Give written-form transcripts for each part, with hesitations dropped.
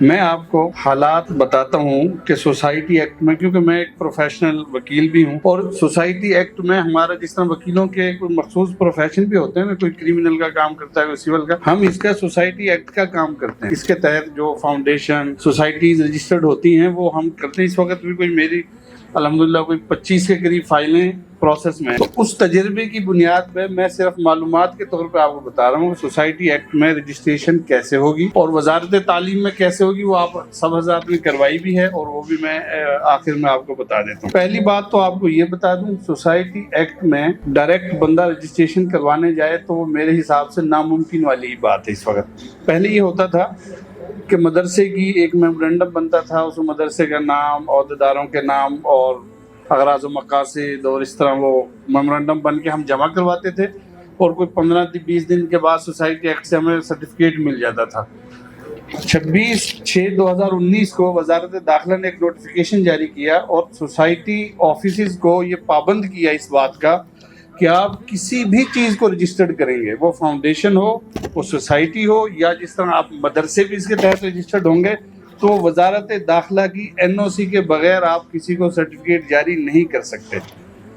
میں آپ کو حالات بتاتا ہوں کہ سوسائٹی ایکٹ میں، کیونکہ میں ایک پروفیشنل وکیل بھی ہوں، اور سوسائٹی ایکٹ میں ہمارا جس طرح وکیلوں کے کوئی مخصوص پروفیشن بھی ہوتے ہیں نا، کوئی کریمنل کا کام کرتا ہے، کوئی سول کا، ہم اس کا سوسائٹی ایکٹ کا کام کرتے ہیں۔ اس کے تحت جو فاؤنڈیشن سوسائٹیز رجسٹرڈ ہوتی ہیں وہ ہم کرتے ہیں۔ اس وقت بھی کوئی میری الحمدللہ کوئی 25 کے قریب فائلیں پروسیس میں ہیں۔ تو اس تجربے کی بنیاد پہ میں صرف معلومات کے طور پہ آپ کو بتا رہا ہوں کہ سوسائٹی ایکٹ میں رجسٹریشن کیسے ہوگی اور وزارت تعلیم میں کیسے ہوگی۔ وہ آپ سب حضرات نے کروائی بھی ہے اور وہ بھی میں آخر میں آپ کو بتا دیتا ہوں۔ پہلی بات تو آپ کو یہ بتا دوں، سوسائٹی ایکٹ میں ڈائریکٹ بندہ رجسٹریشن کروانے جائے تو وہ میرے حساب سے ناممکن والی ہی بات ہے۔ اس وقت پہلے یہ ہوتا تھا کہ مدرسے کی ایک میمورنڈم بنتا تھا، اس مدرسے کا نام، عہدیداروں کے نام اور اغراض و مقاصد، اور اس طرح وہ میمورنڈم بن کے ہم جمع کرواتے تھے، اور کوئی 15-20 دن کے بعد سوسائٹی ایکٹ سے ہمیں سرٹیفکیٹ مل جاتا تھا۔ 26/6/2019 کو وزارت داخلہ نے ایک نوٹیفیکیشن جاری کیا اور سوسائٹی آفیسز کو یہ پابند کیا اس بات کا کہ آپ کسی بھی چیز کو رجسٹرڈ کریں گے، وہ فاؤنڈیشن ہو، وہ سوسائٹی ہو، یا جس طرح آپ مدرسے بھی اس کے تحت رجسٹرڈ ہوں گے، تو وزارت داخلہ کی NOC کے بغیر آپ کسی کو سرٹیفکیٹ جاری نہیں کر سکتے۔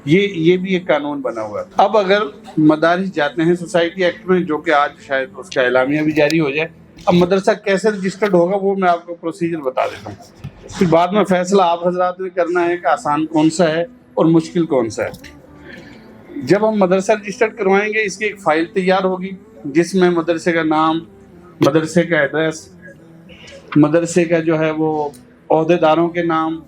یہ بھی ایک قانون بنا ہوا ہے۔ اب اگر مدارس جاتے ہیں سوسائٹی ایکٹ میں، جو کہ آج شاید اس کا اعلامیہ بھی جاری ہو جائے، اب مدرسہ کیسے رجسٹرڈ ہوگا وہ میں آپ کو پروسیجر بتا دیتا ہوں، پھر بعد میں فیصلہ آپ حضرات نے کرنا ہے کہ آسان کون سا ہے اور مشکل کون سا ہے۔ جب ہم مدرسہ رجسٹرڈ کروائیں گے، اس کی ایک فائل تیار ہوگی جس میں مدرسے کا نام، مدرسے کا ایڈریس، مدرسے کا جو ہے وہ عہدیداروں کے نام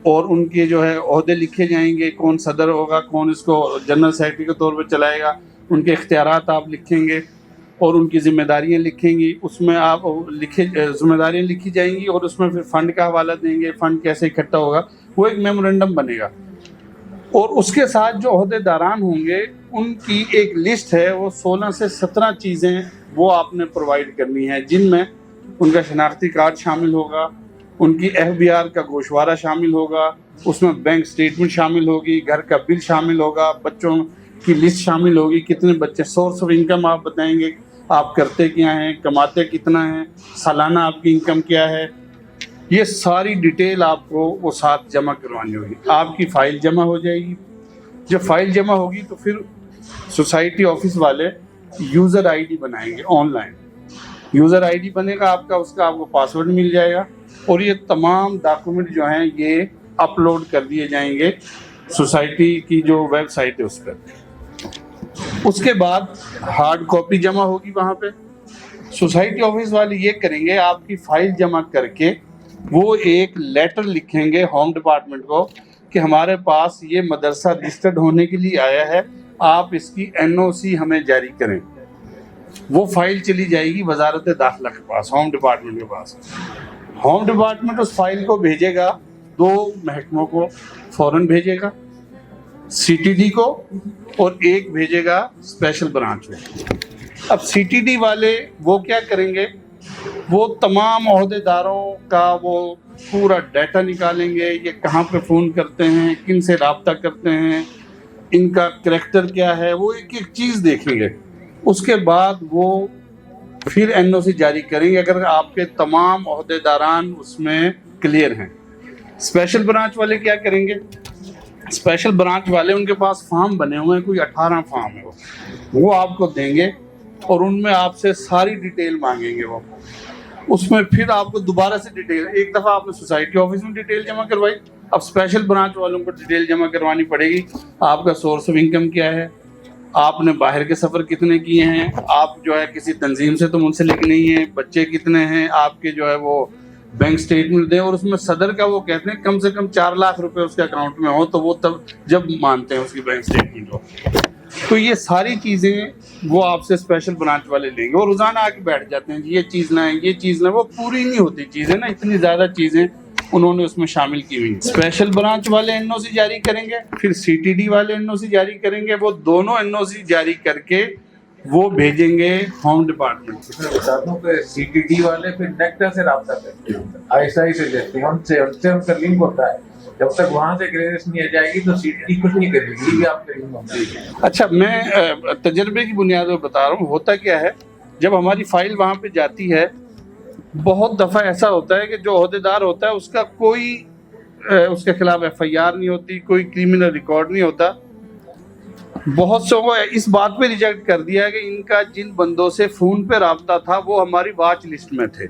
اور ان کے جو ہے عہدے لکھے جائیں گے، کون صدر ہوگا، کون اس کو جنرل سیکرٹری کے طور پہ چلائے گا، ان کے اختیارات آپ لکھیں گے اور ان کی ذمہ داریاں لکھیں گی۔ اس میں آپ ذمہ داریاں لکھی جائیں گی اور اس میں پھر فنڈ کا حوالہ دیں گے، فنڈ کیسے اکٹھا ہوگا، وہ ایک میمورنڈم بنے گا۔ اور اس کے ساتھ جو عہدیداران ہوں گے ان کی ایک لسٹ ہے، وہ 16 سے 17 چیزیں وہ آپ نے پرووائڈ کرنی ہے، جن میں ان کا شناختی کارڈ شامل ہوگا، ان کی FBR کا گوشوارہ شامل ہوگا، اس میں بینک سٹیٹمنٹ شامل ہوگی، گھر کا بل شامل ہوگا، بچوں کی لسٹ شامل ہوگی، کتنے بچے، سورس آف انکم آپ بتائیں گے، آپ کرتے کیا ہیں، کماتے کتنا ہیں، سالانہ آپ کی انکم کیا ہے، یہ ساری ڈیٹیل آپ کو وہ ساتھ جمع کروانی ہوگی۔ آپ کی فائل جمع ہو جائے گی۔ جب فائل جمع ہوگی تو پھر سوسائٹی آفس والے یوزر ID بنائیں گے، آن لائن یوزر ID بنے گا آپ کا، اس کا آپ کو پاسورڈ مل جائے گا، اور یہ تمام ڈاکومنٹ جو ہیں یہ اپلوڈ کر دیے جائیں گے سوسائٹی کی جو ویب سائٹ ہے اس پر۔ اس کے بعد ہارڈ کاپی جمع ہوگی وہاں پہ۔ سوسائٹی آفس والے یہ کریں گے، آپ کی فائل جمع کر کے وہ ایک لیٹر لکھیں گے ہوم ڈپارٹمنٹ کو کہ ہمارے پاس یہ مدرسہ رجسٹرڈ ہونے کے لیے آیا ہے، آپ اس کی NOC ہمیں جاری کریں۔ وہ فائل چلی جائے گی وزارت داخلہ کے پاس، ہوم ڈپارٹمنٹ کے پاس۔ ہوم ڈپارٹمنٹ اس فائل کو بھیجے گا 2 محکموں کو، فوراً بھیجے گا، CTD کو، اور ایک بھیجے گا اسپیشل برانچ میں۔ اب CTD والے وہ کیا کریں گے، وہ تمام عہدیداروں کا وہ پورا ڈیٹا نکالیں گے، یہ کہاں پہ فون کرتے ہیں، کن سے رابطہ کرتے ہیں، ان کا کریکٹر کیا ہے، وہ ایک ایک چیز دیکھیں گے۔ اس کے بعد وہ پھر NOC جاری کریں گے اگر آپ کے تمام عہدیداران اس میں کلیئر ہیں۔ اسپیشل برانچ والے کیا کریں گے، اسپیشل برانچ والے ان کے پاس فارم بنے ہوئے ہیں، کوئی 18 فارم ہے، وہ آپ کو دیں گے اور ان میں آپ سے ساری ڈیٹیل مانگیں گے۔ وہ اس میں پھر آپ کو دوبارہ سے ڈیٹیل، ایک دفعہ آپ نے سوسائٹی آفس میں ڈیٹیل جمع کروائی، اب اسپیشل برانچ والوں کو ڈیٹیل جمع کروانی پڑے گی۔ آپ کا سورس آف انکم کیا ہے، آپ نے باہر کے سفر کتنے کیے ہیں، آپ جو ہے کسی تنظیم سے تو منسلک نہیں ہیں، بچے کتنے ہیں، آپ کے جو ہے وہ بینک سٹیٹمنٹ دیں، اور اس میں صدر کا وہ کہتے ہیں کم سے کم 4 لاکھ روپے اس کے اکاؤنٹ میں ہو، تو وہ تب جب مانتے ہیں اس کی بینک سٹیٹمنٹ ہو۔ تو یہ ساری چیزیں وہ آپ سے اسپیشل برانچ والے لیں گے، اور روزانہ آ کے بیٹھ جاتے ہیں، یہ چیز لائیں، یہ چیز لائیں، وہ پوری نہیں ہوتی چیزیں نا، اتنی زیادہ چیزیں انہوں نے اس میں شامل کی ہوئی ہیں۔ اسپیشل برانچ والے NOC جاری کریں گے، پھر CTD والے NOC جاری کریں گے، وہ دونوں NOC جاری کر کے وہ بھیجیں گے ہوم ڈپارٹمنٹ۔ میں بتا دوں کہ CTD والے پھر نیکٹا سے رابطہ کرتے ہیں، ISI سے لیتے ہیں، ان سے ان کا لنک ہوتا ہے، جب تک وہاں سے کلیئرنس نہیں آ جائے گی تو CTD کچھ نہیں کرے گی، یہ آپ کا لنک ہوتا ہے۔ اچھا، میں تجربے کی بنیاد پر بتا رہا ہوں، ہوتا کیا ہے جب ہماری فائل وہاں پہ جاتی ہے، بہت دفعہ ایسا ہوتا ہے کہ جو عہدیدار ہوتا ہے اس کا کوئی اس کے خلاف ایف آئی آر نہیں ہوتی, کوئی کریمنل ریکارڈ نہیں ہوتا. بہت سو کو اس بات پہ ریجیکٹ کر دیا ہے کہ ان کا جن بندوں سے فون پہ رابطہ تھا وہ ہماری واچ لسٹ میں تھے,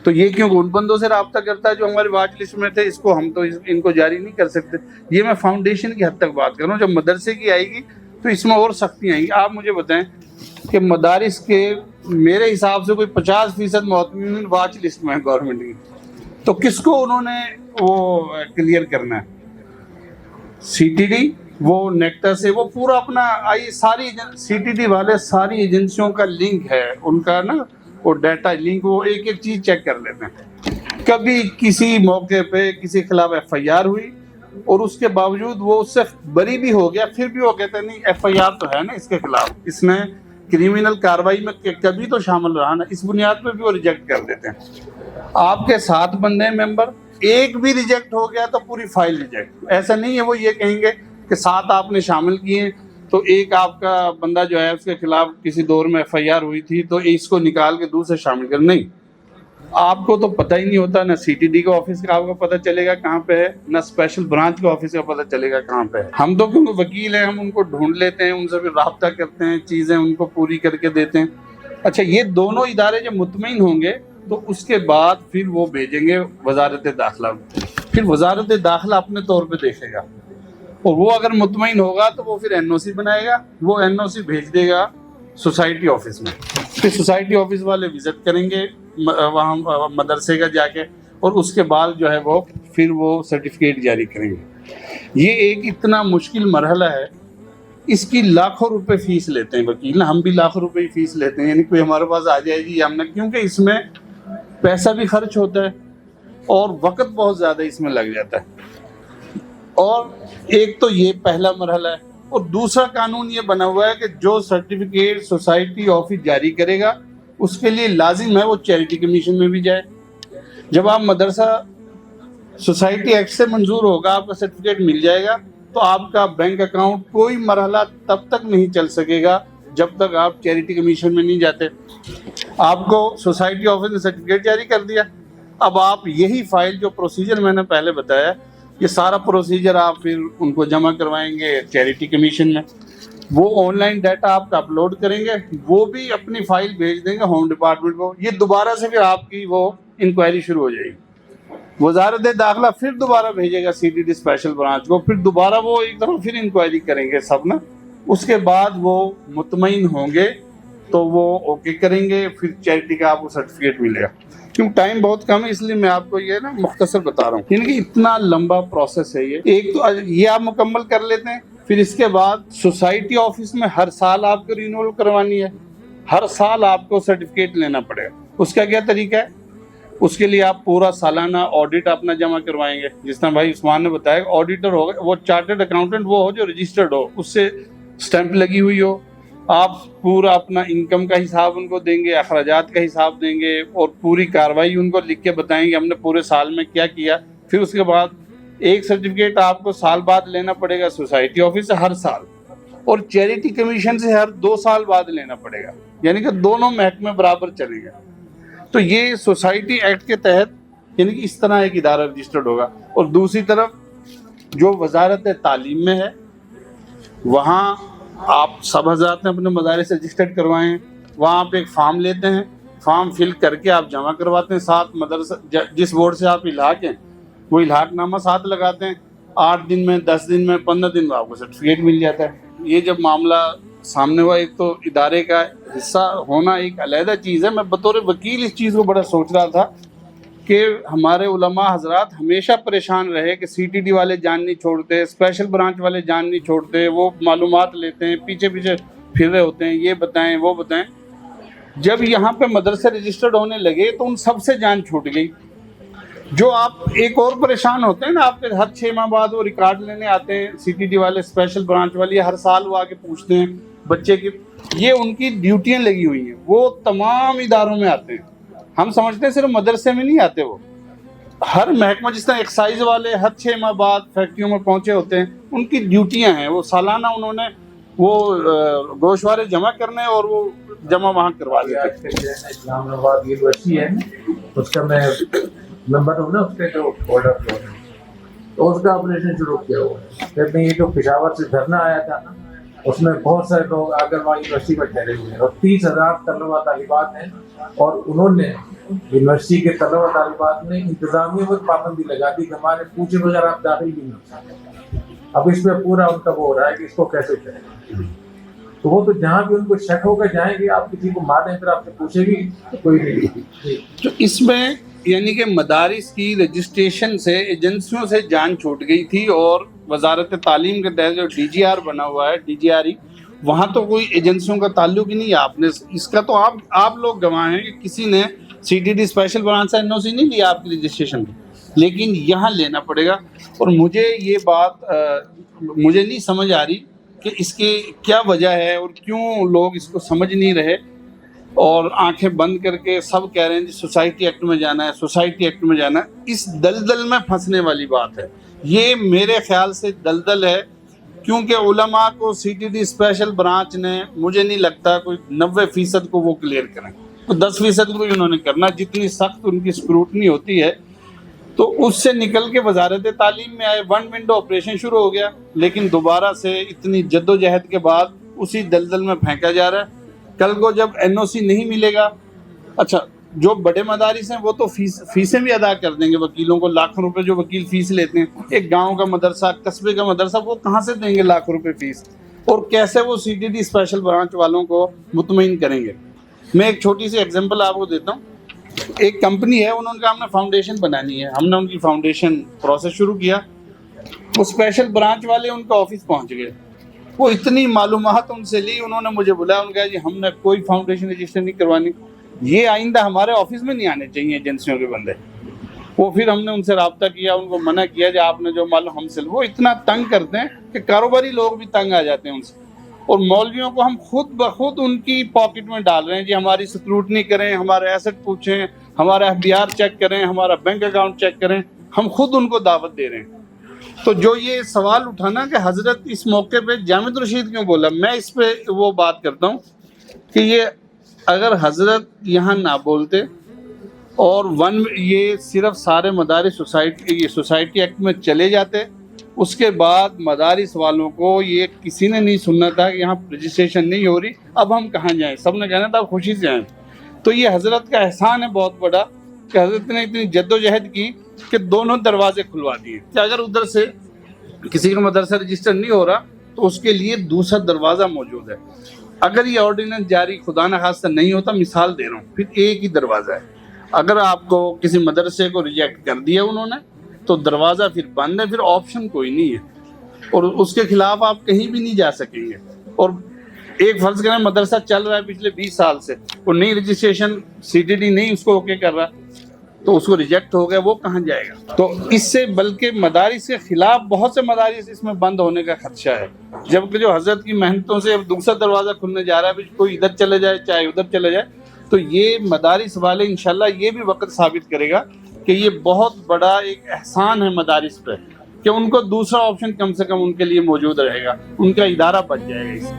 تو یہ کیوں ان بندوں سے رابطہ کرتا ہے جو ہماری واچ لسٹ میں تھے, اس کو ہم تو ان کو جاری نہیں کر سکتے. یہ میں فاؤنڈیشن کی حد تک بات کر رہا ہوں. جب مدرسے کی آئے گی تو اس میں اور سختی آئیں گی. آپ مجھے بتائیں کہ مدارس کے میرے حساب سے کوئی 50% معتمدین واچ لسٹ میں ہے گورنمنٹ کی, تو کس کو انہوں نے وہ کلیئر کرنا ہے؟ سی ٹی ڈی, وہ نیکٹا سے وہ پورا اپنا ساری سی ٹی ڈی والے ساری ایجنسیوں کا لنک ہے ان کا نا, وہ ڈیٹا لنک, وہ ایک ایک چیز چیک کر لیتے ہیں. کبھی کسی موقع پہ کسی خلاف ایف آئی آر ہوئی اور اس کے باوجود وہ اس سے بری بھی ہو گیا, پھر بھی وہ کہتے ہیں نہیں ایف آئی آر تو ہے نا اس کے خلاف, اس نے کریمنل کارروائی میں کبھی تو شامل رہا نا, اس بنیاد پہ بھی وہ ریجیکٹ کر دیتے ہیں. آپ کے 7 بندے ممبر, ایک بھی ریجیکٹ ہو گیا تو پوری فائل ریجیکٹ. ایسا نہیں ہے وہ یہ کہیں گے کہ 7 آپ نے شامل کیے تو ایک آپ کا بندہ جو ہے اس کے خلاف کسی دور میں ایف آئی آر ہوئی تھی تو اس کو نکال کے دوسرے شامل کر, نہیں. آپ کو تو پتہ ہی نہیں ہوتا, نہ سی ٹی ڈی کا آفس کا آپ کو پتہ چلے گا کہاں پہ ہے, نہ اسپیشل برانچ کا آفس کا پتہ چلے گا کہاں پہ ہے. ہم تو کیونکہ وکیل ہیں, ہم ان کو ڈھونڈ لیتے ہیں, ان سے بھی رابطہ کرتے ہیں, چیزیں ان کو پوری کر کے دیتے ہیں. اچھا, یہ دونوں ادارے جب مطمئن ہوں گے تو اس کے بعد پھر وہ بھیجیں گے وزارت داخلہ, پھر وزارت داخلہ اپنے طور پہ دیکھے گا, اور وہ اگر مطمئن ہوگا تو وہ پھر این او سی بنائے گا, وہ این او سی بھیج دے گا سوسائٹی آفس میں. پھر سوسائٹی آفس والے وزٹ کریں گے وہاں مدرسے کا جا کے, اور اس کے بعد جو ہے وہ پھر وہ سرٹیفکیٹ جاری کریں گے. یہ ایک اتنا مشکل مرحلہ ہے, اس کی لاکھوں روپے فیس لیتے ہیں وکیل, ہم بھی لاکھوں روپے ہی فیس لیتے ہیں, یعنی کوئی ہمارے پاس آ جائے گی ہم نے, کیونکہ اس میں پیسہ بھی خرچ ہوتا ہے اور وقت بہت زیادہ اس میں لگ جاتا ہے. اور ایک تو یہ پہلا مرحلہ ہے, اور دوسرا قانون یہ بنا ہوا ہے کہ جو سرٹیفکیٹ سوسائٹی آفس جاری کرے گا اس کے لیے لازم ہے وہ چیریٹی کمیشن میں بھی جائے. جب آپ مدرسہ سوسائٹی ایکٹ سے منظور ہوگا, آپ کا سرٹیفکیٹ مل جائے گا, تو آپ کا بینک اکاؤنٹ کوئی مرحلہ تب تک نہیں چل سکے گا جب تک آپ چیریٹی کمیشن میں نہیں جاتے. آپ کو سوسائٹی آفس نے سرٹیفکیٹ جاری کر دیا, اب آپ یہی فائل جو پروسیجر میں نے پہلے بتایا, یہ سارا پروسیجر آپ پھر ان کو جمع کروائیں گے چیریٹی کمیشن میں. وہ آن لائن ڈیٹا آپ کا اپلوڈ کریں گے, وہ بھی اپنی فائل بھیج دیں گے ہوم ڈپارٹمنٹ کو. یہ دوبارہ سے پھر آپ کی وہ انکوائری شروع ہو جائے گی. وزارت داخلہ پھر دوبارہ بھیجے گا C T D special branch کو, پھر دوبارہ وہ ایک دفعہ پھر انکوائری کریں گے سب نا. اس کے بعد وہ مطمئن ہوں گے تو وہ اوکے کریں گے, پھر چیریٹی کا آپ کو سرٹیفکیٹ ملے گا. کیوں ٹائم بہت کم ہے اس لیے میں آپ کو یہ نا مختصر بتا رہا ہوں, یعنی کہ اتنا لمبا پروسیس ہے یہ. ایک تو یہ آپ مکمل کر لیتے ہیں, پھر اس کے بعد سوسائٹی آفس میں ہر سال آپ کو رینیول کروانی ہے, ہر سال آپ کو سرٹیفکیٹ لینا پڑے گا. اس کا کیا طریقہ ہے؟ اس کے لیے آپ پورا سالانہ آڈٹ اپنا جمع کروائیں گے, جس طرح بھائی عثمان نے بتایا. آڈیٹر ہوگا وہ چارٹرڈ اکاؤنٹنٹ وہ ہو جو رجسٹرڈ ہو, اس سے اسٹیمپ لگی ہوئی ہو. آپ پورا اپنا انکم کا حساب ان کو دیں گے, اخراجات کا حساب دیں گے, اور پوری کارروائی ان کو لکھ کے بتائیں گے ہم نے پورے سال میں کیا کیا. پھر اس کے بعد ایک سرٹیفکیٹ آپ کو سال بعد لینا پڑے گا سوسائٹی آفس سے ہر سال, اور چیریٹی کمیشن سے ہر 2 سال بعد لینا پڑے گا, یعنی کہ دونوں محکمے برابر چلیں گے. تو یہ سوسائٹی ایکٹ کے تحت یعنی کہ اس طرح ایک ادارہ رجسٹرڈ ہوگا. اور دوسری طرف جو وزارت تعلیم میں ہے, وہاں آپ سب حضرات نے اپنے مدارس رجسٹرڈ کروائے ہیں, وہاں آپ ایک فارم لیتے ہیں, فارم فل کر کے آپ جمع کرواتے ہیں. 7 مدرسہ جس بورڈ سے آپ الحاق ہیں وہ الحاق نامہ ساتھ لگاتے ہیں, 8 دن میں 10 دن میں 15 دن میں آپ کو سرٹیفکیٹ مل جاتا ہے. یہ جب معاملہ سامنے ہوا, ایک تو ادارے کا حصہ ہونا ایک علیحدہ چیز ہے. میں بطور وکیل اس چیز کو بڑا سوچ رہا تھا کہ ہمارے علماء حضرات ہمیشہ پریشان رہے کہ سی ٹی ڈی والے جان نہیں چھوڑتے, اسپیشل برانچ والے جان نہیں چھوڑتے, وہ معلومات لیتے ہیں, پیچھے پیچھے پھر رہے ہوتے ہیں, یہ بتائیں وہ بتائیں. جب یہاں پہ مدرسے رجسٹرڈ ہونے لگے تو ان سب سے جان چھوٹ گئی. جو آپ ایک اور پریشان ہوتے ہیں نا, آپ کے ہر 6 ماہ بعد وہ ریکارڈ لینے آتے ہیں سی ٹی ڈی والے, اسپیشل برانچ والے, ہر سال وہ آ کے پوچھتے ہیں بچے کی. یہ ان کی ڈیوٹیاں لگی ہوئی ہیں, وہ تمام اداروں میں آتے ہیں. ہم سمجھتے ہیں صرف مدرسے میں نہیں آتے, وہ ہر محکمہ, جس طرح ایکسائز والے ہر 6 ماہ بعد فیکٹریوں میں پہنچے ہوتے ہیں, ان کی ڈیوٹیاں ہیں. وہ سالانہ انہوں نے وہ گوشوارے جمع کرنے اور وہ جمع وہاں کروا آج دیتے. کے جو ہے نا اسلام آباد یونیورسٹی ہے نا، اس کا میں ممبر ہوں نا، اس کے جو بورڈ آف ٹرسٹی، تو اس کا آپریشن شروع کیا ہوا ہے. پھر میں یہ جو پشاور سے دھرنا آیا تھا نا، اس میں بہت سارے لوگ آگر وہاں یونیورسٹی میں ٹھہرے ہوئے ہیں، اور 30,000 طلبہ طالبات ہیں، اور انہوں نے یونیورسٹی کے طلبہ طالبات نے انتظامیہ پر پابندی لگا دی کہ ہمارے پوچھے بغیر آپ داخل بھی نہیں ہو سکتے. اب اس پہ پورا ان کا وہ ہو رہا ہے کہ اس کو کیسے کریں. تو وہ تو جہاں بھی ان کو شک ہوگا جائیں گے، آپ کسی کو ماریں پھر آپ سے پوچھے گی کوئی نہیں. تو اس میں یعنی کہ مدارس کی رجسٹریشن سے ایجنسیوں سے جان چھوٹ گئی تھی، اور وزارت تعلیم کے تحت جو ڈی جی آر بنا ہوا ہے، ڈی جی آر ای، وہاں تو کوئی ایجنسیوں کا تعلق ہی نہیں ہے. آپ نے اس کا تو آپ لوگ گواہ ہیں کہ کسی نے C T D special branch سے این او سی نہیں لیا آپ کی رجسٹریشن کی، لیکن یہاں لینا پڑے گا. اور مجھے یہ بات مجھے نہیں سمجھ آ رہی کہ اس کی کیا وجہ ہے اور کیوں لوگ اس کو سمجھ نہیں رہے، اور آنکھیں بند کر کے سب کہہ رہے ہیں جی سوسائٹی ایکٹ میں جانا ہے، سوسائٹی ایکٹ میں جانا ہے. اس دلدل میں پھنسنے والی بات ہے. یہ میرے خیال سے دلدل ہے، کیونکہ علماء کو C T D special branch نے مجھے نہیں لگتا کوئی 90% کو وہ کلیئر کریں، کوئی 10% کو انہوں نے کرنا. جتنی سخت ان کی اسکروٹنی ہوتی ہے، تو اس سے نکل کے وزارت تعلیم میں آئے، ون ونڈو آپریشن شروع ہو گیا، لیکن دوبارہ سے اتنی جد و جہد کے بعد اسی دلدل میں پھینکا جا رہا ہے. کل کو جب این او سی نہیں ملے گا، اچھا جو بڑے مدارس ہیں وہ تو فیسیں بھی ادا کر دیں گے، وکیلوں کو لاکھوں روپے جو وکیل فیس لیتے ہیں. ایک گاؤں کا مدرسہ، قصبے کا مدرسہ، وہ کہاں سے دیں گے لاکھ روپے فیس؟ اور کیسے وہ C T D special branch والوں کو مطمئن کریں گے؟ میں ایک چھوٹی سی ایگزامپل آپ کو دیتا ہوں. ایک کمپنی ہے، انہوں نے کہا ہم نے فاؤنڈیشن بنانی ہے. ہم نے ان کی فاؤنڈیشن پروسیس شروع کیا. وہ اسپیشل برانچ والے ان کا آفس پہنچ گئے، وہ اتنی معلومات ان سے لی، انہوں نے مجھے بلایا، انہوں نے کہا جی ہم نے کوئی فاؤنڈیشن رجسٹر نہیں کروانی، یہ آئندہ ہمارے آفس میں نہیں آنے چاہیے ایجنسیوں کے بندے. وہ پھر ہم نے ان سے رابطہ کیا، ان کو منع کیا کہ آپ نے جو معلوم ہم سے، وہ اتنا تنگ کرتے ہیں کہ کاروباری لوگ بھی تنگ آ جاتے ہیں ان سے. اور مولویوں کو ہم خود بخود ان کی پاکٹ میں ڈال رہے ہیں، جی ہماری سکروٹنی کریں، ہمارے ایسٹ پوچھیں، ہمارا ایف بی آر چیک کریں، ہمارا بینک اکاؤنٹ چیک کریں. ہم خود ان کو دعوت دے رہے ہیں. تو جو یہ سوال اٹھانا کہ حضرت اس موقع پہ جامع رشید کیوں بولا، میں اس پہ وہ بات کرتا ہوں کہ یہ اگر حضرت یہاں نہ بولتے اور یہ صرف سارے مدارس سوسائٹی ایکٹ میں چلے جاتے، اس کے بعد مدارس والوں کو یہ کسی نے نہیں سننا تھا کہ یہاں رجسٹریشن نہیں ہو رہی، اب ہم کہاں جائیں، سب نے کہنا تھا خوشی سے آئیں. تو یہ حضرت کا احسان ہے بہت بڑا کہ حضرت نے اتنی جد و جہد کی کہ دونوں دروازے کھلوا دیے، کہ اگر ادھر سے کسی کا مدرسہ رجسٹر نہیں ہو رہا تو اس کے لیے دوسرا دروازہ موجود ہے. اگر یہ آرڈیننس جاری خدا نخواستہ نہیں ہوتا، مثال دے رہا ہوں، پھر ایک ہی دروازہ ہے. اگر آپ کو کسی مدرسے کو ریجیکٹ کر دیا انہوں نے تو دروازہ پھر بند ہے، پھر آپشن کوئی نہیں ہے، اور اس کے خلاف آپ کہیں بھی نہیں جا سکیں گے. اور ایک فرض کریں مدرسہ چل رہا ہے پچھلے 20 سال سے، اور نئی رجسٹریشن سی ٹی ڈی نہیں اس کو اوکے کر رہا، تو اس کو ریجیکٹ ہو گیا، وہ کہاں جائے گا؟ تو اس سے بلکہ مدارس کے خلاف بہت سے مدارس اس میں بند ہونے کا خدشہ ہے، جبکہ جو حضرت کی محنتوں سے اب دوسرا دروازہ کھلنے جا رہا ہے، کوئی ادھر چلے جائے چاہے ادھر چلے جائے. تو یہ مدارس والے انشاءاللہ یہ بھی وقت ثابت کرے گا کہ یہ بہت بڑا ایک احسان ہے مدارس پہ کہ ان کو دوسرا آپشن کم سے کم ان کے لیے موجود رہے گا، ان کا ادارہ بچ جائے گا اس سے.